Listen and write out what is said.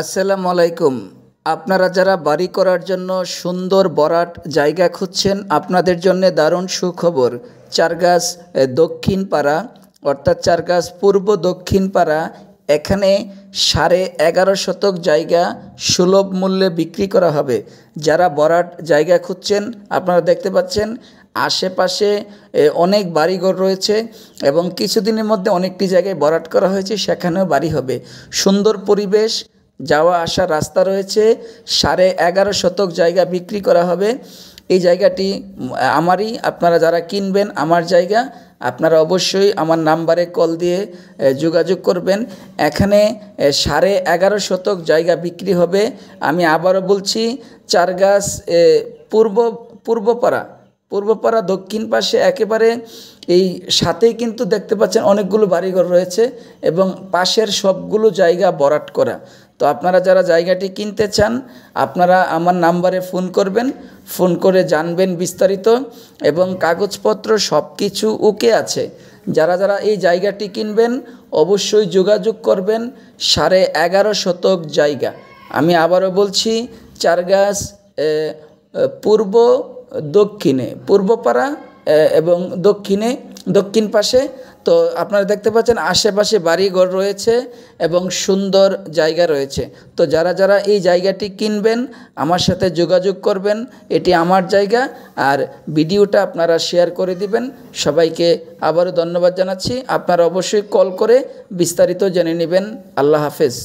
আসসালামু আলাইকুম। আপনারা যারা বাড়ি করার জন্য সুন্দর বরাট জায়গা খুঁজছেন, আপনাদের জন্য দারুণ সুখবর। চারগাছ দক্ষিণ পাড়া, অর্থাৎ চারগাছ পূর্ব দক্ষিণ পাড়া, এখানে 11.5 শতক জায়গা সুলভ মূল্যে বিক্রি করা হবে। যারা বরাট জায়গা খুঁজছেন, আপনারা দেখতে পাচ্ছেন আশেপাশে অনেক বাড়িঘর রয়েছে এবং কিছুদিনের মধ্যে অনেকটি জায়গায় বরাট করা হয়েছে, সেখানেও বাড়ি হবে। সুন্দর পরিবেশ, যাওয়া আসার রাস্তা রয়েছে। 11.5 শতক জায়গা বিক্রি করা হবে। এই জায়গাটি আমারই। আপনারা যারা কিনবেন আমার জায়গা, আপনারা অবশ্যই আমার নাম্বারে কল দিয়ে যোগাযোগ করবেন। এখানে 11.5 শতক জায়গা বিক্রি হবে। আমি আবারও বলছি, চারগাছ পূর্বপাড়া দক্ষিণ পাশে একেবারে এই সাথেই কিন্তু দেখতে পাচ্ছেন অনেকগুলো বাড়িঘর রয়েছে এবং পাশের সবগুলো জায়গা ভরাট করা। তো আপনারা যারা জায়গাটি কিনতে চান, আপনারা আমার নাম্বারে ফোন করবেন, ফোন করে জানবেন বিস্তারিত, এবং কাগজপত্র সব কিছু ওকে আছে। যারা যারা এই জায়গাটি কিনবেন অবশ্যই যোগাযোগ করবেন। 11.5 শতক জায়গা। আমি আবারও বলছি, চারগাছ পূর্বপাড়া এবং দক্ষিণ পাশে। তো আপনারা দেখতে পাচ্ছেন আশেপাশে বাড়িঘর রয়েছে এবং সুন্দর জায়গা রয়েছে। তো যারা যারা এই জায়গাটি কিনবেন আমার সাথে যোগাযোগ করবেন। এটি আমার জায়গা, আর ভিডিওটা আপনারা শেয়ার করে দিবেন। সবাইকে আবারও ধন্যবাদ জানাচ্ছি। আপনারা অবশ্যই কল করে বিস্তারিত জেনে নেবেন। আল্লাহ হাফেজ।